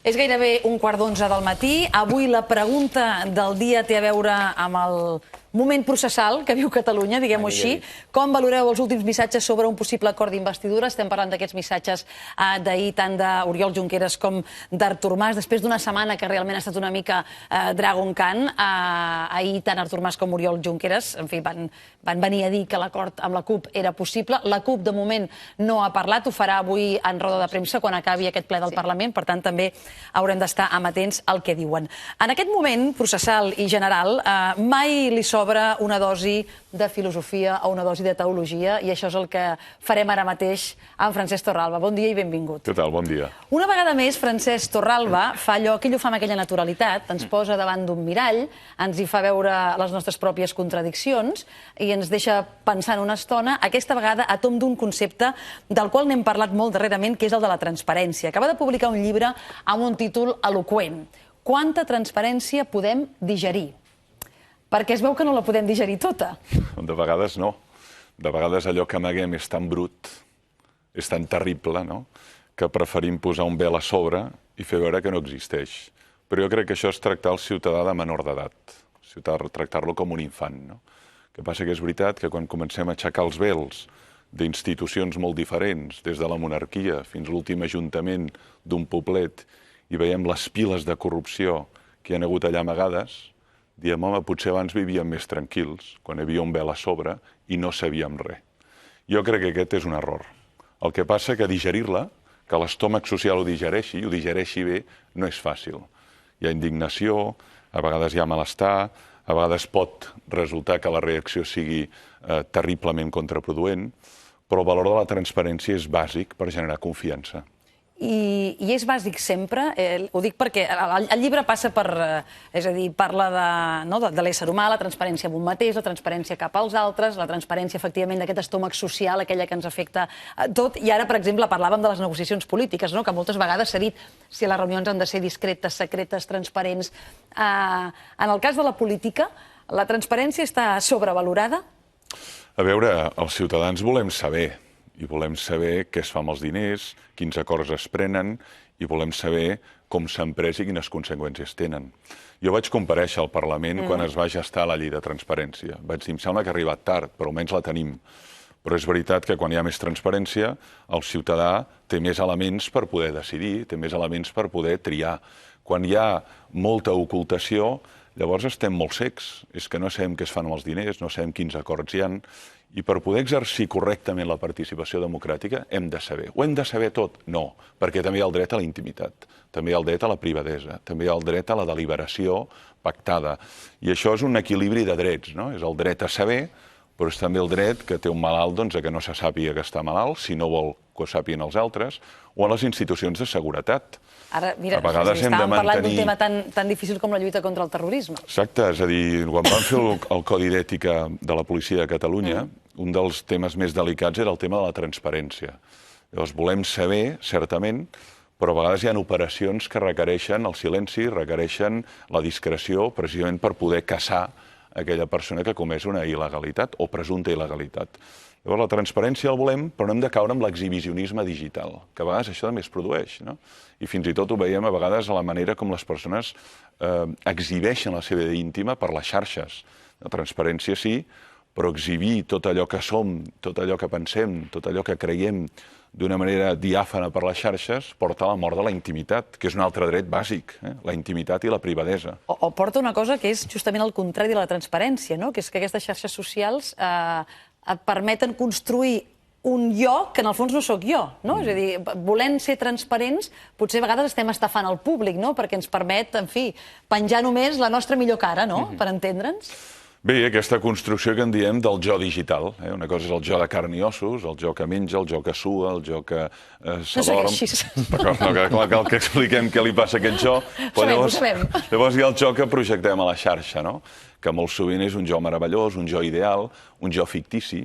És gairebé 11:15 del matí. Avui la pregunta del dia té a veure amb el moment processal que viu Catalunya, diguem-ho així. Com valoreu els últims missatges sobre un possible acord d'investidura? Estem parlant d'aquests missatges d'ahir tant d'Oriol Junqueras com d'Artur Mas, després d'una setmana que realment ha estat una mica Dragon Khan. Ahir tant Artur Mas com Oriol Junqueras, en fi, van venir a dir que l'acord amb la CUP era possible. La CUP, de moment, no ha parlat, ho farà avui en roda de premsa quan acabi aquest ple del Parlament, per tant, també haurem d'estar amatents al que diuen. En aquest moment processal i general, mai li sobra una dosi de filosofia o una dosi de teologia, i això és el que farem ara mateix amb Francesc Torralba. Bon dia i benvingut. Què tal? Bon dia. Una vegada més, Francesc Torralba fa allò que ell ho fa amb aquella naturalitat, ens posa davant d'un mirall, ens hi fa veure les nostres pròpies contradiccions i ens deixa pensant una estona, aquesta vegada a tomb d'un concepte del qual n'hem parlat molt darrerament, que és el de la transparència. Acaba de publicar un llibre amb un títol eloqüent. Quanta transparència podem digerir? Perquè es veu que no la podem digerir tota. De vegades no. De vegades allò que amaguem és tan brut, és tan terrible, no?, que preferim posar un vel a sobre i fer veure que no existeix. Però jo crec que això és tractar el ciutadà de menor d'edat, tractar-lo com un infant, no? El que passa que és veritat que quan comencem a aixecar els vels d'institucions molt diferents, des de la monarquia fins a l'últim ajuntament d'un poblet, i veiem les piles de corrupció que hi ha hagut allà amagades, diem, home, potser abans vivíem més tranquils, quan hi havia un vel a sobre i no sabíem res. Jo crec que aquest és un error. El que passa que digerir-la, que l'estómac social ho digereixi bé, no és fàcil. Hi ha indignació, a vegades hi ha malestar, a vegades pot resultar que la reacció sigui terriblement contraproduent, però el valor de la transparència és bàsic per generar confiança. I és bàsic sempre? Ho dic perquè el llibre passa per... És a dir, parla de l'ésser humà, la transparència amb un mateix, la transparència cap als altres, la transparència, efectivament, d'aquest estómac social, aquella que ens afecta tot. I ara, per exemple, parlàvem de les negociacions polítiques, que moltes vegades s'ha dit si les reunions han de ser discretes, secretes, transparents. En el cas de la política, la transparència està sobrevalorada? A veure, els ciutadans volem saber. I volem saber què es fa amb els diners, quins acords es prenen, i volem saber com s'han pres i quines conseqüències tenen. Jo vaig comparèixer al Parlament quan es va gestar la llei de transparència. Vaig dir, em sembla que ha arribat tard, però almenys la tenim. Però és veritat que quan hi ha més transparència, el ciutadà té més elements per poder decidir, té més elements per poder triar. Quan hi ha molta ocultació, llavors estem molt secs. És que no sabem què es fan amb els diners, no sabem quins acords hi ha. I per poder exercir correctament la participació democràtica hem de saber. Ho hem de saber tot? No, perquè també hi ha el dret a la intimitat, també hi ha el dret a la privadesa, també hi ha el dret a la deliberació pactada. I això és un equilibri de drets, no? És el dret a saber, però és també el dret que té un malalt a que no se sàpiga que està malalt, si no vol que ho sàpiguen els altres, o a les institucions de seguretat. Ara, mira, estàvem parlant d'un tema tan difícil com la lluita contra el terrorisme. Exacte, és a dir, quan vam fer el Codi d'Ètica de la Policia de Catalunya, un dels temes més delicats era el tema de la transparència. Llavors, volem saber, certament, però a vegades hi ha operacions que requereixen el silenci, requereixen la discreció, precisament per poder caçar aquella persona que comés una il·legalitat o presumpta il·legalitat. Llavors, la transparència el volem, però no hem de caure amb l'exhibicionisme digital, que a vegades això també es produeix, no? I fins i tot ho veiem a vegades a la manera com les persones exhibeixen la seva vida íntima per les xarxes. La transparència sí, però exhibir tot allò que som, tot allò que pensem, tot allò que creiem d'una manera diàfana per les xarxes porta a la mort de la intimitat, que és un altre dret bàsic, la intimitat i la privadesa. O porta una cosa que és justament el contrari de la transparència, que és que aquestes xarxes socials et permeten construir un jo que en el fons no sóc jo, no? És a dir, volent ser transparents, potser a vegades estem estafant el públic, no? Perquè ens permet, en fi, penjar només la nostra millor cara, no?, per entendre'ns. Bé, aquesta construcció que en diem del jo digital. Una cosa és el jo de carn i ossos, el jo que menja, el jo que sua, el jo que s'adorm. No segueixis. No cal que expliquem què li passa a aquest jo. Ho sabem. Llavors hi ha el jo que projectem a la xarxa, no?, que molt sovint és un jo meravellós, un jo ideal, un jo fictici,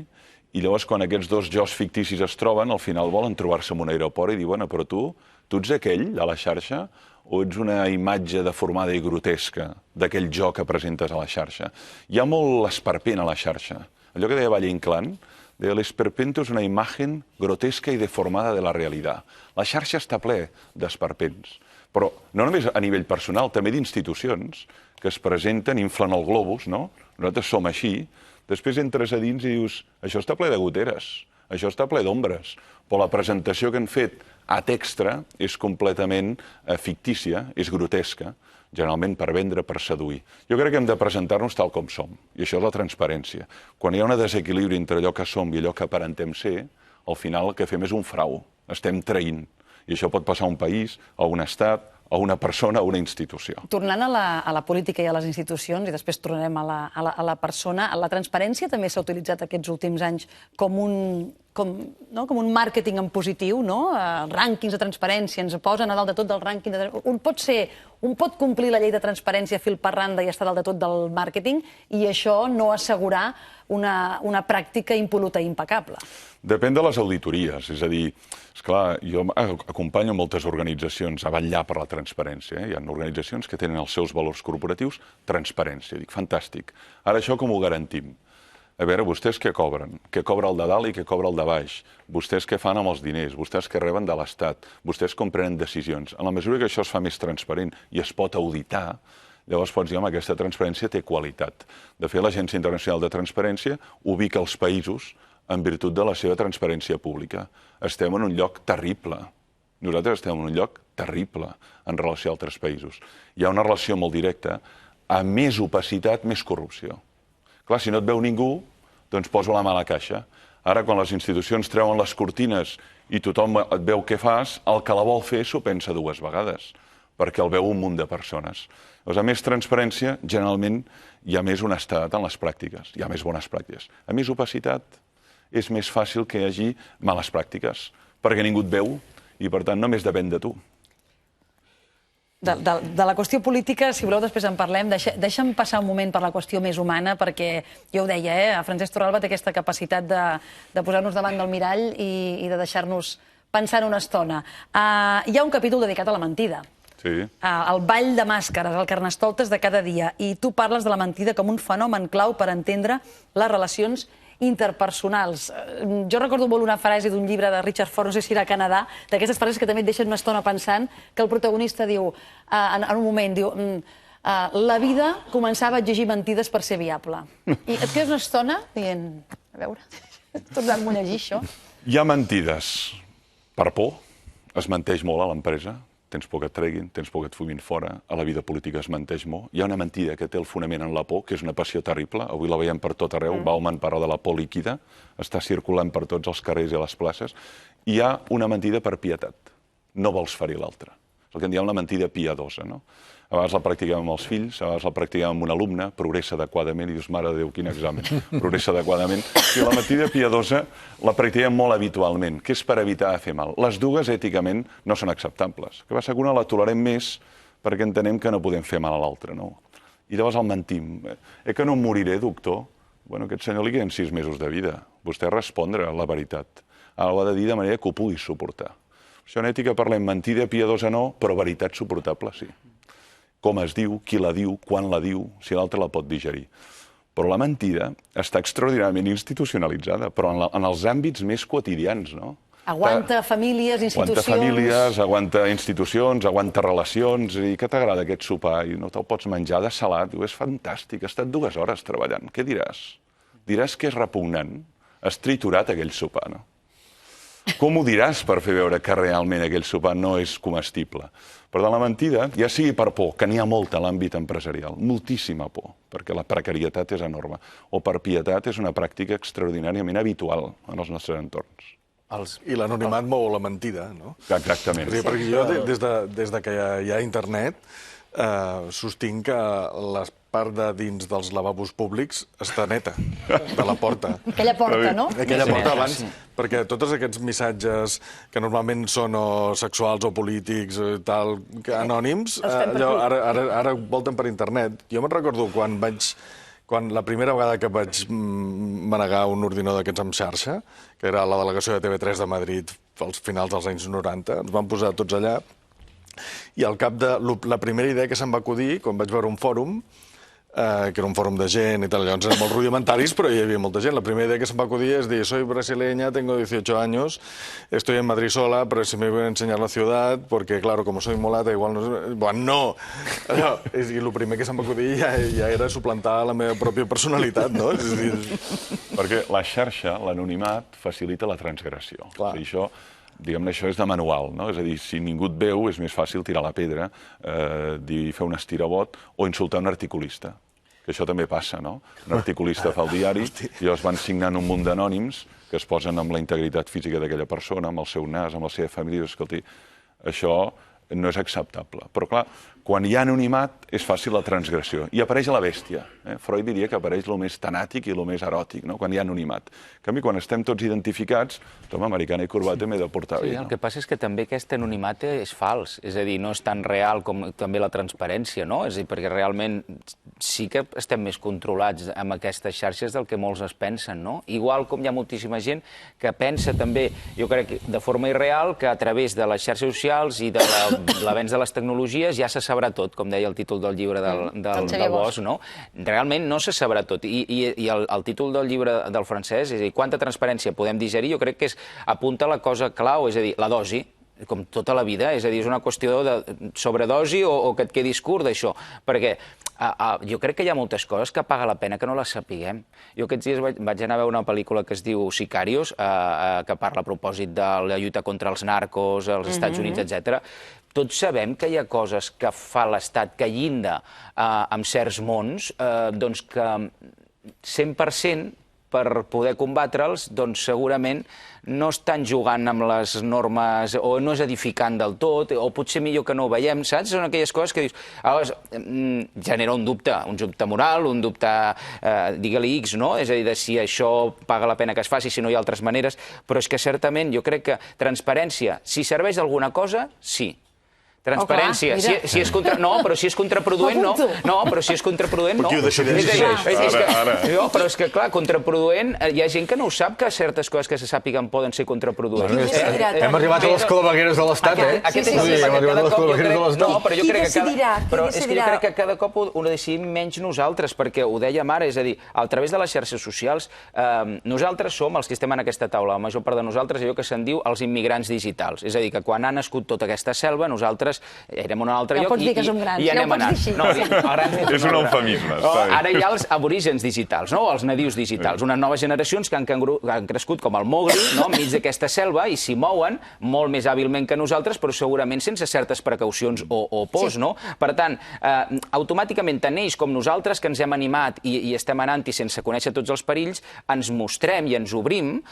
i llavors quan aquests dos jos ficticis es troben, al final volen trobar-se en un aeroport i dir, bueno, però tu ets aquell a la xarxa o ets una imatge deformada i grotesca d'aquell jo que presentes a la xarxa? Hi ha molt esperpent a la xarxa. Allò que deia Valle Inclán, deia l'esperpento és una imagen grotesca i deformada de la realitat. La xarxa està ple d'esperpents. Però no només a nivell personal, també d'institucions que es presenten, inflen el globus, no? Nosaltres som així, després entres a dins i dius, això està ple de goteres, això està ple d'ombres, però la presentació que han fet ad extra és completament fictícia, és grotesca, generalment per vendre, per seduir. Jo crec que hem de presentar-nos tal com som, i això és la transparència. Quan hi ha un desequilibri entre allò que som i allò que aparentem ser, al final el que fem és un frau, estem traint. I això pot passar a un país, a un estat, a una persona, a una institució. Tornant a la política i a les institucions, i després tornarem a la persona, la transparència també s'ha utilitzat aquests últims anys com un màrqueting en positiu, no? Rànquings de transparència, ens posen a dalt de tot del rànquing. Un pot complir la llei de transparència fil per randa i estar a dalt de tot del màrqueting i això no assegurar una pràctica impol·luta i impecable. Depèn de les auditories, és a dir, esclar, jo acompanyo moltes organitzacions a vetllar per la transparència. Hi ha organitzacions que tenen els seus valors corporatius, transparència. Dic, fantàstic. Ara això com ho garantim? A veure, vostès què cobren? Què cobra el de dalt i què cobra el de baix? Vostès què fan amb els diners? Vostès què reben de l'Estat? Vostès com prenen decisions? En la mesura que això es fa més transparent i es pot auditar, llavors pots dir, home, aquesta transparència té qualitat. De fet, l'Agència Internacional de Transparència ubica els països en virtut de la seva transparència pública. Estem en un lloc terrible. Nosaltres estem en un lloc terrible en relació a altres països. Hi ha una relació molt directa. A més opacitat, més corrupció. Clar, si no et veu ningú, doncs posa la mà a la caixa. Ara, quan les institucions treuen les cortines i tothom et veu què fas, el que la vol fer s'ho pensa dues vegades, perquè el veu un munt de persones. Llavors, a més transparència, generalment hi ha més honestedat en les pràctiques, hi ha més bones pràctiques. A més opacitat, és més fàcil que hi hagi males pràctiques, perquè ningú et veu i, per tant, només depèn de tu. De la qüestió política, si voleu, després en parlem. Deixa'm passar un moment per la qüestió més humana, perquè jo ho deia, Francesc Torralba té aquesta capacitat de posar-nos davant del mirall i de deixar-nos pensar una estona. Hi ha un capítol dedicat a la mentida. Sí. El ball de màscares, el carnestoltes de cada dia. I tu parles de la mentida com un fenomen clau per entendre les relacions interpersonals. Jo recordo molt una frase d'un llibre de Richard Ford, no sé si era a Canadà, d'aquestes frases que també et deixen una estona pensant, que el protagonista diu, en un moment, diu, la vida començava a exigir mentides per ser viable. I et quedes una estona dient, a veure, tornant-m'ho a llegir, això. Hi ha mentides per por, es menteix molt a l'empresa, tens por que et treguin, tens por que et fumin fora, a la vida política es menteix molt. Hi ha una mentida que té el fonament en la por, que és una passió terrible, avui la veiem per tot arreu, Bauman parla de la por líquida, està circulant per tots els carrers i a les places. Hi ha una mentida per pietat, no vols ferir l'altre. És el que en diem la mentida piadosa, no? A vegades la practiquem amb els fills, a vegades la practiquem amb un alumne, progressa adequadament, i dius, mare de Déu, quin examen, progressa adequadament. I la mentida piadosa la practiquem molt habitualment, que és per evitar fer mal. Les dues, èticament, no són acceptables. El que passa que una la tolerem més perquè entenem que no podem fer mal a l'altre, no? I llavors el mentim. Que no em moriré, doctor? Bueno, a aquest senyor li queden 6 mesos de vida. Vostè respondre la veritat. Ara ho ha de dir de manera que ho pugui suportar. Això en ètica parlem mentida piadosa no, però veritat suportable sí. Com es diu, qui la diu, quan la diu, si l'altre la pot digerir. Però la mentida està extraordinàriament institucionalitzada, però en els àmbits més quotidians, no? Aguanta famílies, institucions... Aguanta famílies, aguanta institucions, aguanta relacions, i què t'agrada aquest sopar? I no te'l pots menjar de salat, diu, és fantàstic, he estat 2 hores treballant, què diràs? Diràs que és repugnant, has triturat aquell sopar, no? Com ho diràs per fer veure que realment aquell sopar no és comestible? Per tant, la mentida, ja sigui per por, que n'hi ha molta a l'àmbit empresarial, moltíssima por, perquè la precarietat és enorme, o per pietat és una pràctica extraordinàriament habitual en els nostres entorns. I l'anonimat mou la mentida, no? Exactament. Perquè jo, des de que hi ha internet, sostinc que la part de dins dels lavabos públics està neta, de la porta. Aquella porta, no? Aquella porta abans, perquè tots aquests missatges que normalment són o sexuals o polítics, tal, anònims, ara volten per internet. Jo me'n recordo quan la primera vegada que vaig manegar un ordinador d'aquests en xarxa, que era la delegació de TV3 de Madrid als finals dels anys 90, ens van posar tots allà, i al cap de la primera idea que se'm va acudir, quan vaig veure un fòrum, que era un fòrum de gent i tal, llavors eren molt rudimentaris, però hi havia molta gent. La primera idea que se'm va acudir és dir, soy brasileña, tengo 18 años, estoy en Madrid sola, pero si me voy a enseñar la ciudad, porque claro, como soy mulata, igual no... Bueno, no! I el primer que se'm va acudir ja era suplantar la meva pròpia personalitat, no? Perquè la xarxa, l'anonimat, facilita la transgressió. Clar. Això, diguem-ne, això és de manual, no? És a dir, si ningú et veu, és més fàcil tirar la pedra, fer un estirabot o insultar un articulista. Que això també passa, no? Un articulista fa el diari i llavors van signant un munt d'anònims que es posen amb la integritat física d'aquella persona, amb el seu nas, amb la seva família, i escolti, això no és acceptable. Però, clar, quan hi ha anonimat és fàcil la transgressió. I apareix la bèstia. Freud diria que apareix el més tanàtic i el més eròtic, no? Quan hi ha anonimat. En canvi, quan estem tots identificats, home, americana i corbata m'he de portar bé. El que passa és que també aquest anonimat és fals. És a dir, no és tan real com també la transparència, no? És a dir, perquè realment sí que estem més controlats amb aquestes xarxes del que molts es pensen, no? Igual com hi ha moltíssima gent que pensa també, jo crec, de forma irreal, que a través de les xarxes socials i de l'avenç de les tecnologies ja se sabrà tot, com deia el títol del llibre del Bosch, no? Realment no se sabrà tot. I el títol del llibre del francès, és a dir, quanta transparència podem digerir, jo crec que apunta la cosa clau, és a dir, la dosi, com tota la vida, és a dir, és una qüestió de sobredosi o que et quedis curt d'això, perquè jo crec que hi ha moltes coses que paga la pena que no les sapiguem. Jo aquests dies vaig anar a veure una pel·lícula que es diu Sicarios, que parla a propòsit de la lluita contra els narcos als Estats Units, etc. Tots sabem que hi ha coses que fa l'Estat que llinda amb certs mons, doncs que 100% per poder combatre'ls, doncs segurament no estan jugant amb les normes o no és edificant del tot, o potser millor que no ho veiem, saps? Són aquelles coses que dius... Aleshores, genera un dubte moral, un dubte, digue-li X, no? És a dir, de si això paga la pena que es faci, si no hi ha altres maneres, però és que certament jo crec que transparència, si serveix d'alguna cosa, sí. Transparència, si és contraproduent, no. No, però si és contraproduent, no. Qui ho decideix? No, però és que, clar, contraproduent, hi ha gent que no ho sap, que certes coses que se sàpiguen poden ser contraproduents. Hem arribat a les clavegueres de l'Estat, eh? Hem arribat a les clavegueres de l'Estat. No, però jo crec que cada cop ho decidim menys nosaltres, perquè ho dèiem ara, és a dir, a través de les xarxes socials, nosaltres som els que estem en aquesta taula, la major part de nosaltres, allò que se'n diu els immigrants digitals. És a dir, que quan ha nascut tota aquesta selva, nosaltres érem en un altre lloc i anem anant. És un eufemisme. Ara hi ha els aborígens digitals, els nadius digitals, unes noves generacions que han crescut com el Mowgli, enmig d'aquesta selva, i s'hi mouen molt més hàbilment que nosaltres, però segurament sense certes precaucions o pors. Per tant, automàticament tant ells com nosaltres, que ens hem animat i estem anant-hi sense conèixer tots els perills, ens mostrem i ens obrim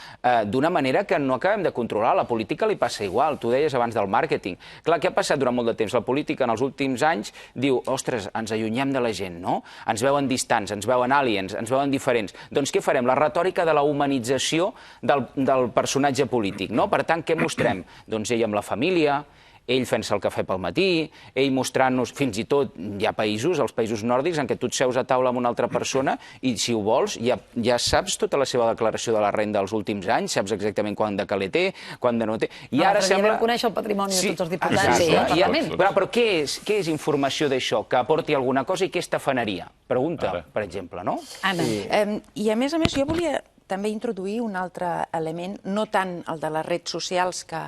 d'una manera que no acabem de controlar. A la política li passa igual. Tu deies abans del màrqueting. Clar, què ha passat durant molt de temps? La política en els últims anys diu, ostres, ens allunyem de la gent, no? Ens veuen distants, ens veuen aliens, ens veuen diferents. Doncs què farem? La retòrica de la humanització del personatge polític, no? Per tant, què mostrem? Doncs ell amb la família, ell fent-se el cafè pel matí, ell mostrant-nos, fins i tot hi ha països, els països nòrdics, en què tu et seus a taula amb una altra persona i, si ho vols, ja saps tota la seva declaració de la renda dels últims anys, saps exactament quant de calé té, quant de no té. I ara sembla... Vam conèixer el patrimoni de tots els diputats. Però què és informació d'això? Que aporti alguna cosa i què és tafaneria? Pregunta, per exemple, no? Anna, i a més, jo volia també introduir un altre element, no tant el de les redes socials, que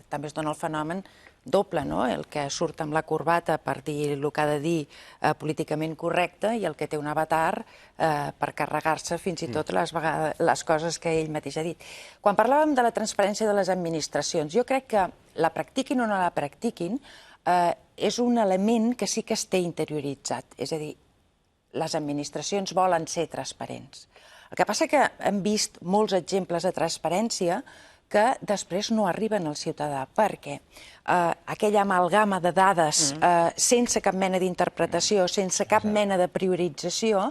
també es dona el fenomen doble, el que surt amb la corbata per dir el que ha de dir políticament correcte i el que té un avatar per carregar-se fins i tot les coses que ell mateix ha dit. Quan parlàvem de la transparència de les administracions, jo crec que la practiquin o no la practiquin és un element que sí que es té interioritzat, és a dir, les administracions volen ser transparents. El que passa que hem vist molts exemples de transparència que després no arriben al ciutadà, perquè aquella amalgama de dades sense cap mena d'interpretació, sense cap mena de priorització,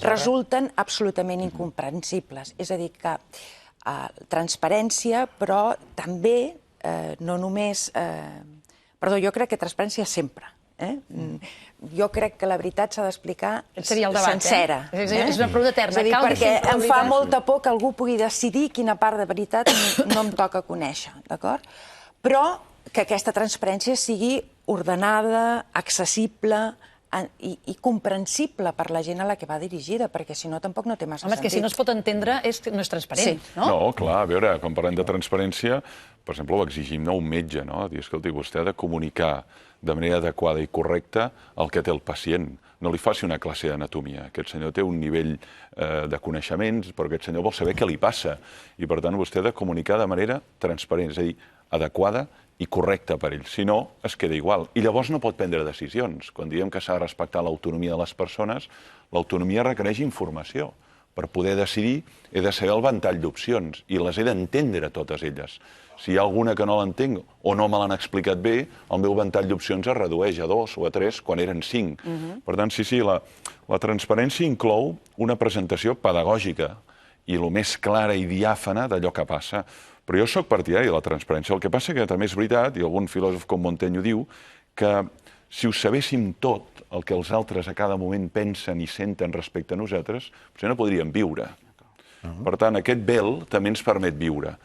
resulten absolutament incomprensibles. És a dir, que transparència, però també no només... Perdó, jo crec que transparència sempre. Jo crec que la veritat s'ha d'explicar sencera. És una pregunta eterna. Perquè em fa molta por que algú pugui decidir quina part de veritat no em toca conèixer, d'acord? Però que aquesta transparència sigui ordenada, accessible, i comprensible per la gent a la que va dirigida, perquè si no tampoc no té massa sentit. Home, és que si no es pot entendre és que no és transparent, no? No, clar, a veure, quan parlem de transparència, per exemple, ho exigim a un metge, no? Dir, escolti, vostè ha de comunicar de manera adequada i correcta el que té el pacient. No li faci una classe d'anatomia. Aquest senyor té un nivell de coneixements, però aquest senyor vol saber què li passa. I, per tant, vostè ha de comunicar de manera transparent, és a dir, adequada i correcta per ell. Si no, es queda igual. I llavors no pot prendre decisions. Quan diem que s'ha de respectar l'autonomia de les persones, l'autonomia requereix informació. Per poder decidir he de saber el ventall d'opcions i les he d'entendre totes elles. Si hi ha alguna que no l'entenc o no me l'han explicat bé, el meu ventall d'opcions es redueix a 2 o a 3 quan eren 5. Per tant, sí, la transparència inclou una presentació pedagògica i el més clara i diàfana d'allò que passa. Però jo soc partidari de la transparència. El que passa que també és veritat, i algun filòsof com Montaigne ho diu, que si ho sabéssim tot, el que els altres a cada moment pensen i senten respecte a nosaltres, potser no podríem viure. Per tant, aquest vel també ens permet viure.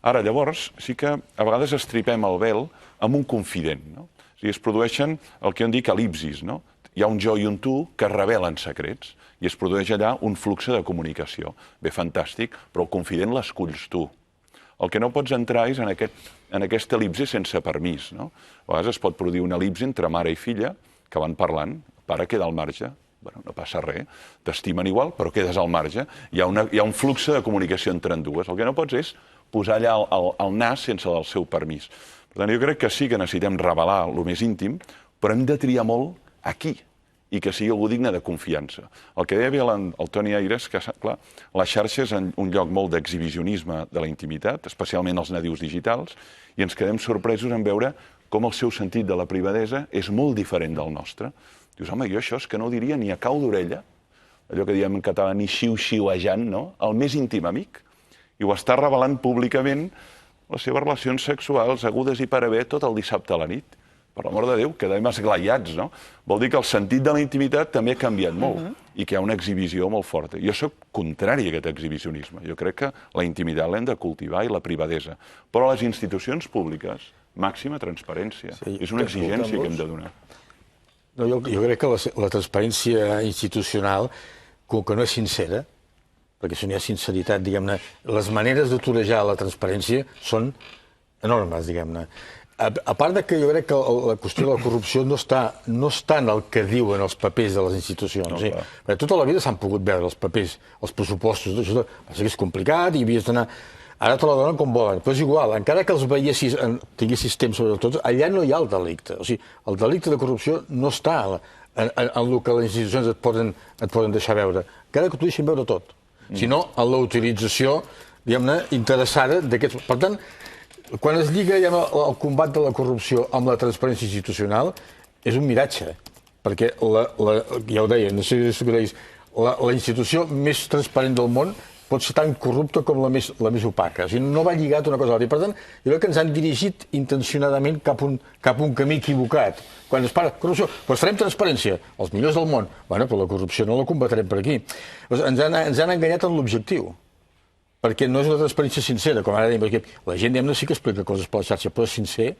Ara, llavors, sí que a vegades estripem el vel amb un confident, no? O sigui, es produeixen el que en dic elipsis, no? Hi ha un jo i un tu que revelen secrets i es produeix allà un flux de comunicació. Bé, fantàstic, però el confident l'esculls tu. El que no pots entrar és en aquesta elipsi sense permís, no? A vegades es pot produir una elipsi entre mare i filla que van parlant, el pare queda al marge, bueno, no passa res, t'estimen igual, però quedes al marge. Hi ha un flux de comunicació entre ambdues. El que no pots és posar allà el nas sense el seu permís. Per tant, jo crec que sí que necessitem revelar el més íntim, però hem de triar molt aquí i que sigui algú digne de confiança. El que deia bé el Toni Aires, que clar, la xarxa és un lloc molt d'exhibicionisme de la intimitat, especialment els nadius digitals, i ens quedem sorpresos en veure com el seu sentit de la privadesa és molt diferent del nostre. Dius, home, jo això és que no ho diria ni a cau d'orella, allò que diem en català, ni xiu-xiuejant, no? El més íntim amic. I ho està revelant públicament les seves relacions sexuals agudes i per haver tot el dissabte a la nit. Per l'amor de Déu, quedem esglaiats, no? Vol dir que el sentit de la intimitat també ha canviat molt i que hi ha una exhibició molt forta. Jo soc contrari a aquest exhibicionisme. Jo crec que la intimitat l'hem de cultivar i la privadesa. Però a les institucions públiques, màxima transparència. És una exigència que hem de donar. No, jo crec que la transparència institucional, com que no és sincera, perquè si no hi ha sinceritat, diguem-ne, les maneres de torejar la transparència són enormes, diguem-ne. A part de que jo crec que la qüestió de la corrupció no està en el que diuen els papers de les institucions. No, perquè tota la vida s'han pogut veure els papers, els pressupostos, això passa que és complicat i havies d'anar... Ara te la donen com volen, però és igual, encara que els veiessis, tinguessis temps sobre tot, allà no hi ha el delicte. O sigui, el delicte de corrupció no està en el que les institucions et poden deixar veure, encara que t'ho deixin veure tot, sinó en la utilització, diguem-ne, interessada d'aquests... Per tant, quan es lliga el combat de la corrupció amb la transparència institucional, és un miratge, perquè, ja ho deia, no sé si ho deies, la institució més transparent del món pot ser tan corrupta com la més opaca. O sigui, no va lligat una cosa a l'altra. Per tant, jo crec que ens han dirigit intencionadament cap a un camí equivocat. Quan es parla de corrupció, doncs farem transparència, els millors del món. Bueno, però la corrupció no la combatrem per aquí. Ens han enganyat en l'objectiu, perquè no és una transparència sincera, com ara dèiem, perquè la gent, diguem-ne, sí que explica coses per la xarxa, però sincer,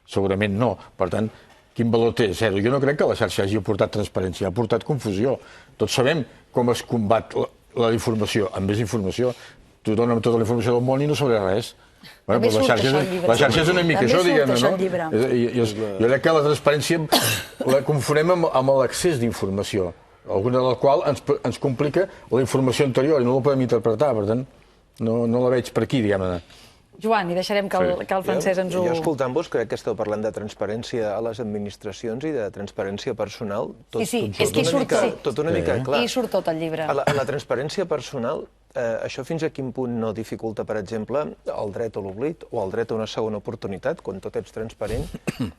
segurament no. Per tant, quin valor té? Zero. Jo no crec que la xarxa hagi aportat transparència, ha aportat confusió. Tots sabem com es combat la informació. Amb més informació, tu dona'm tota la informació del món i no sabré res. Bueno, la xarxa és una mica això, diguem-ne, no? Jo crec que la transparència la confonem amb l'excés d'informació, alguna de la qual ens complica la informació anterior i no la podem interpretar, per tant, no la veig per aquí, diguem-ne. Joan, i deixarem que el Francesc ens ho... Jo, escoltant-vos, crec que esteu parlant de transparència a les administracions i de transparència personal. Sí, és que hi surt tot. Tot una mica clar. I surt tot el llibre. A la transparència personal, això fins a quin punt no dificulta, per exemple, el dret a l'oblit o el dret a una segona oportunitat, quan tot ets transparent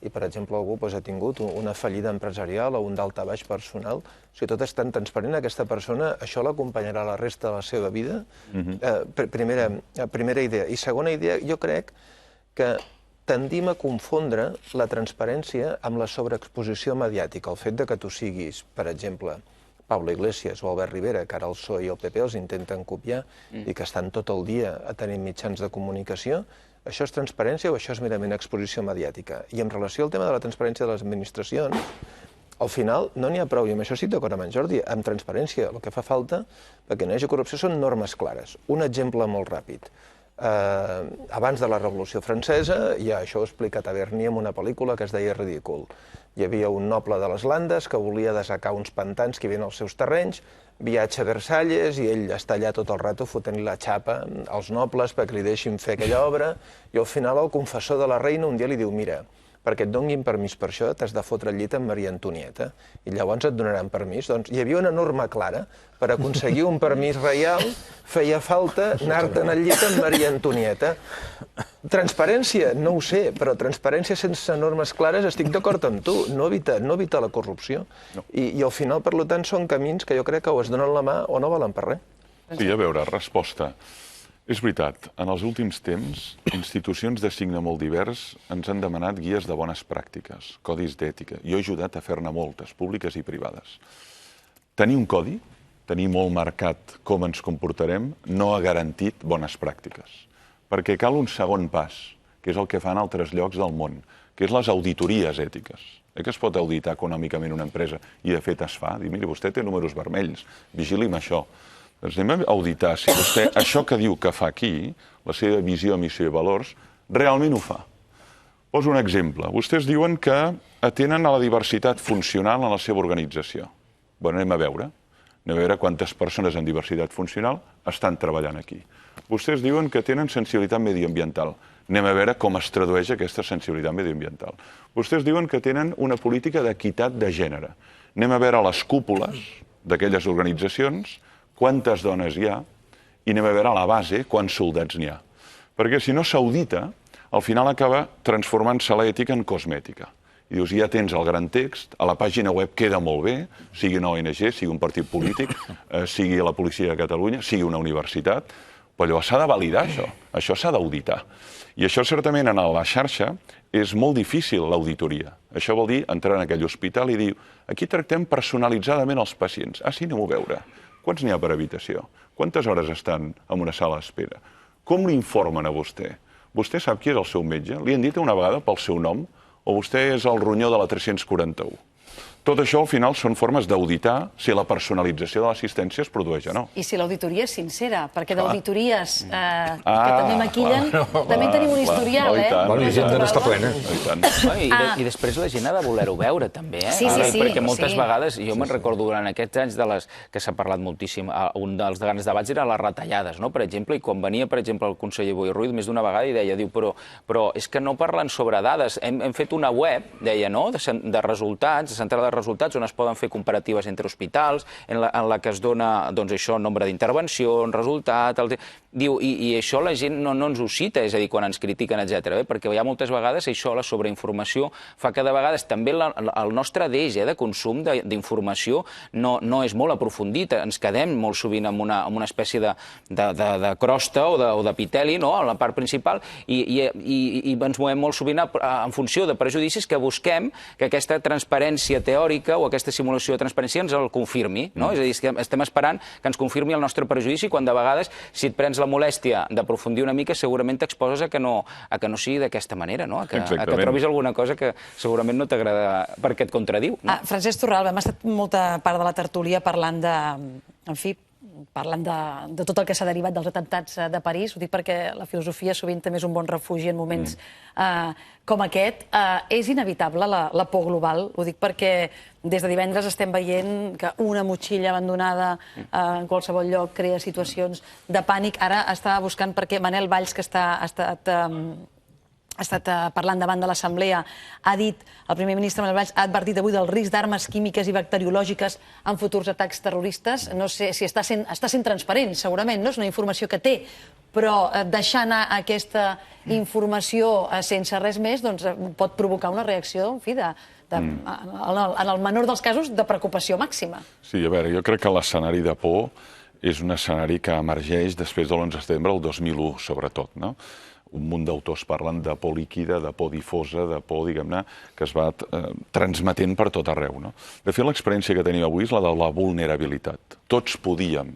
i, per exemple, algú ha tingut una fallida empresarial o un daltabaix personal. Si tot és tan transparent, aquesta persona, això l'acompanyarà la resta de la seva vida? Primera idea. I segona idea, jo crec que tendim a confondre la transparència amb la sobreexposició mediàtica. El fet de que tu siguis, per exemple, Pablo Iglesias o Albert Rivera, que ara el PSOE i el PP els intenten copiar i que estan tot el dia atenent mitjans de comunicació, això és transparència o això és merament exposició mediàtica? I en relació al tema de la transparència de les administracions, Al final, no n'hi ha prou, i amb això estic d'acord amb en Jordi, amb transparència. El que fa falta, perquè no hi hagi corrupció, són normes clares. Un exemple molt ràpid. Abans de la Revolució Francesa, ja això ho he explicat a Berni en una pel·lícula que es deia Ridícul. Hi havia un noble de les Landes que volia dessecar uns pantans que hi havia als seus terrenys, viatja a Versalles i ell està allà tot el rato fotent-li la xapa als nobles perquè li deixin fer aquella obra, i al final el confessor de la reina un dia li diu: mira, perquè et donguin permís per això, t'has de fotre al llit amb Maria Antonieta, i llavors et donaran permís. Doncs hi havia una norma clara. Per aconseguir un permís reial feia falta anar-te'n al llit amb Maria Antonieta. Transparència, no ho sé, però transparència sense normes clares, estic d'acord amb tu, no evita la corrupció. I al final, per tant, són camins que jo crec que o es donen la mà o no valen per res. Sí, a veure, resposta. És veritat, en els últims temps, institucions de signe molt divers ens han demanat guies de bones pràctiques, codis d'ètica. Jo he ajudat a fer-ne moltes, públiques i privades. Tenir un codi, tenir molt marcat com ens comportarem, no ha garantit bones pràctiques. Perquè cal un segon pas, que és el que fan altres llocs del món, que és les auditories ètiques. Que es pot auditar econòmicament una empresa? I de fet es fa. Dir, miri, vostè té números vermells, vigili'm això. Doncs anem a auditar si vostè, això que diu que fa aquí, la seva visió, missió i valors, realment ho fa. Poso un exemple. Vostès diuen que atenen a la diversitat funcional en la seva organització. Bé, anem a veure quantes persones en diversitat funcional estan treballant aquí. Vostès diuen que tenen sensibilitat mediambiental. Anem a veure com es tradueix aquesta sensibilitat mediambiental. Vostès diuen que tenen una política d'equitat de gènere. Anem a veure les cúpules d'aquelles organitzacions, quantes dones hi ha, i anem a veure a la base quants soldats n'hi ha. Perquè si no s'audita, al final acaba transformant-se l'ètica en cosmètica. I dius, ja tens el gran text, a la pàgina web queda molt bé, sigui una ONG, sigui un partit polític, sigui la policia de Catalunya, sigui una universitat, però llavors s'ha de validar això s'ha d'auditar. I això certament en la xarxa és molt difícil l'auditoria. Això vol dir entrar en aquell hospital i dir, aquí tractem personalitzadament els pacients. Ah, sí, anem-ho a veure. Quants n'hi ha per habitació? Quantes hores estan en una sala d'espera? Com l'informen a vostè? Vostè sap qui és el seu metge? Li han dit una vegada pel seu nom? O vostè és el ronyó de la 341? Tot això, al final, són formes d'auditar si la personalització de l'assistència es produeix o no. I si l'auditoria és sincera, perquè d'auditories que també maquillen, també tenim un historial, eh? Bueno, i gent n'està plena. I després la gent ha de voler-ho veure, també, eh? Sí. Perquè moltes vegades, jo me'n recordo durant aquests anys que s'ha parlat moltíssim, un dels grans debats era les retallades, no?, per exemple, i quan venia, per exemple, el conseller Boi Ruiz més d'una vegada i deia, però és que no parlen sobre dades, hem fet una web, deia, no?, de resultats, de centrada de resultats on es poden fer comparatives entre hospitals, en la que es dona, doncs això, nombre d'intervencions, resultat... Diu, i això la gent no ens ho cita, és a dir, quan ens critiquen, etc. Perquè hi ha moltes vegades això, la sobreinformació, fa que de vegades també el nostre deix de consum d'informació no és molt aprofundit. Ens quedem molt sovint amb una espècie de crosta o d'epiteli, no?, a la part principal, i ens movem molt sovint en funció de prejudicis que busquem que aquesta transparència teòrica o aquesta simulació de transparència ens el confirmi, no? És a dir, que estem esperant que ens confirmi el nostre prejudici quan de vegades, si et prens la molèstia d'aprofundir una mica, segurament t'exposes a que no sigui d'aquesta manera, no? A que trobis alguna cosa que segurament no t'agrada perquè et contradiu. Francesc Torralba, hem estat molta part de la tertúlia parlant de tot el que s'ha derivat dels atemptats de París. Ho dic perquè la filosofia sovint també és un bon refugi en moments com aquest. És inevitable la por global. Ho dic perquè des de divendres estem veient que una motxilla abandonada en qualsevol lloc crea situacions de pànic. Ara estava buscant perquè Manel Valls, que ha estat parlant davant de l'Assemblea, ha dit, el primer ministre Manel Valls ha advertit avui del risc d'armes químiques i bacteriològiques en futurs atacs terroristes. No sé si està sent transparent, segurament, no? És una informació que té, però deixar anar aquesta informació sense res més doncs pot provocar una reacció, en fi, en el menor dels casos, de preocupació màxima. Sí, a veure, jo crec que l'escenari de por és un escenari que emergeix després de l'11 de setembre del 2001, sobretot, no? Un munt d'autors parlen de por líquida, de por difosa, de por, diguem-ne, que es va transmetent per tot arreu, no? De fet, l'experiència que tenim avui és la de la vulnerabilitat. Tots podíem,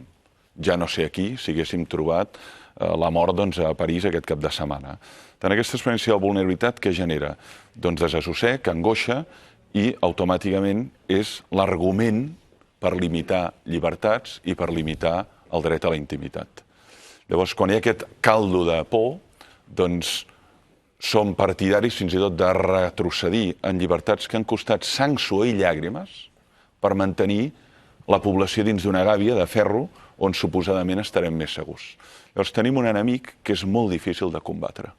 ja no sé aquí, si haguéssim trobat la mort a París aquest cap de setmana. Tant aquesta experiència de vulnerabilitat que genera desassossec, angoixa i automàticament és l'argument per limitar llibertats i per limitar el dret a la intimitat. Llavors, quan hi ha aquest caldo de por, doncs som partidaris fins i tot de retrocedir en llibertats que han costat sang, suor i llàgrimes per mantenir la població dins d'una gàbia de ferro on suposadament estarem més segurs. Llavors tenim un enemic que és molt difícil de combatre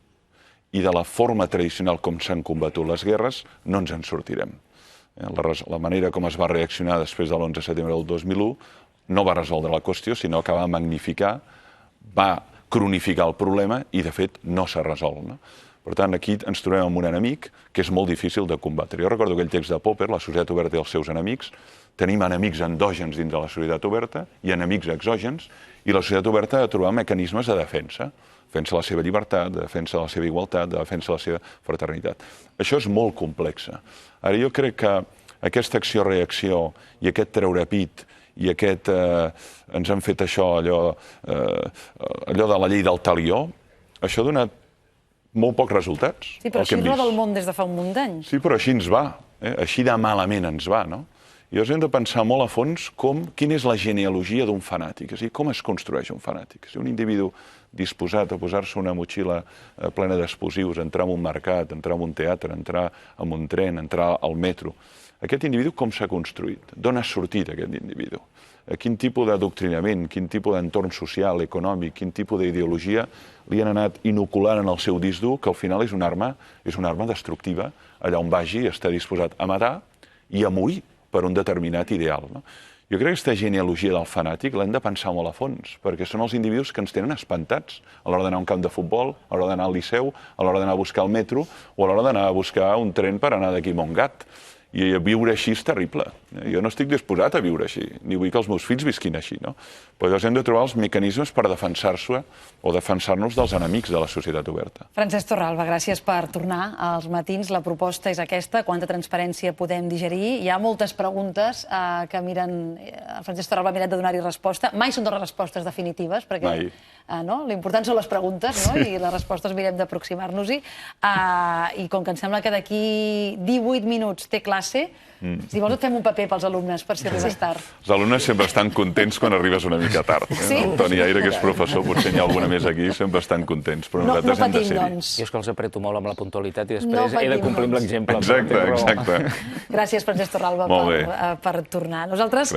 i de la forma tradicional com s'han combatut les guerres no ens en sortirem. La manera com es va reaccionar després de l'11 de setembre del 2001 no va resoldre la qüestió, sinó que va magnificar, va cronificar el problema i, de fet, no s'ha resolt. Per tant, aquí ens trobem amb un enemic que és molt difícil de combatre. Jo recordo aquell text de Popper, La societat oberta i els seus enemics. Tenim enemics endògens dins de la societat oberta i enemics exògens, i la societat oberta ha de trobar mecanismes de defensa. Defensa la seva llibertat, de defensa la seva igualtat, de defensa la seva fraternitat. Això és molt complex. Ara, jo crec que aquesta acció-reacció i aquest treure pit i aquest ens han fet això, allò de la llei del talió, això ha donat molt pocs resultats. Sí, però així roda el món des de fa un munt d'anys. Sí, però així ens va. Així de malament ens va, no? I llavors hem de pensar molt a fons quina és la genealogia d'un fanàtic, és a dir, com es construeix un fanàtic. Si un individu disposat a posar-se una motxilla plena d'explosius, entrar en un mercat, entrar en un teatre, entrar en un tren, entrar al metro, aquest individu com s'ha construït? D'on ha sortit aquest individu? Quin tipus d'adoctrinament, quin tipus d'entorn social, econòmic, quin tipus d'ideologia li han anat inoculant en el seu disc dur, que al final és una arma destructiva, allà on vagi està disposat a matar i a morir per un determinat ideal. Jo crec que aquesta genealogia del fanàtic l'hem de pensar molt a fons, perquè són els individus que ens tenen espantats a l'hora d'anar a un camp de futbol, a l'hora d'anar al liceu, a l'hora d'anar a buscar el metro o a l'hora d'anar a buscar un tren per anar d'aquí a Montgat. I viure així és terrible. Jo no estic disposat a viure així, ni vull que els meus fills visquin així, no? Però llavors hem de trobar els mecanismes per defensar-se o defensar-nos dels enemics de la societat oberta. Francesc Torralba, gràcies per tornar als matins. La proposta és aquesta, quanta transparència podem digerir. Hi ha moltes preguntes que miren... Francesc Torralba ha mirat de donar-hi resposta. Mai són respostes definitives, perquè l'important són les preguntes, i les respostes mirem d'aproximar-nos-hi. I com que em sembla que d'aquí 18 minuts té classe, si vols et fem un paper pels alumnes per si arribes tard. Els alumnes sempre estan contents quan arribes una mica tard. El Toni Aire, que és professor, potser n'hi ha alguna més aquí, sempre estan contents, però nosaltres hem de ser-hi. Jo és que els apreto molt amb la puntualitat i després he de complir amb l'exemple. Exacte. Gràcies, Francesc Torralba, per tornar. Nosaltres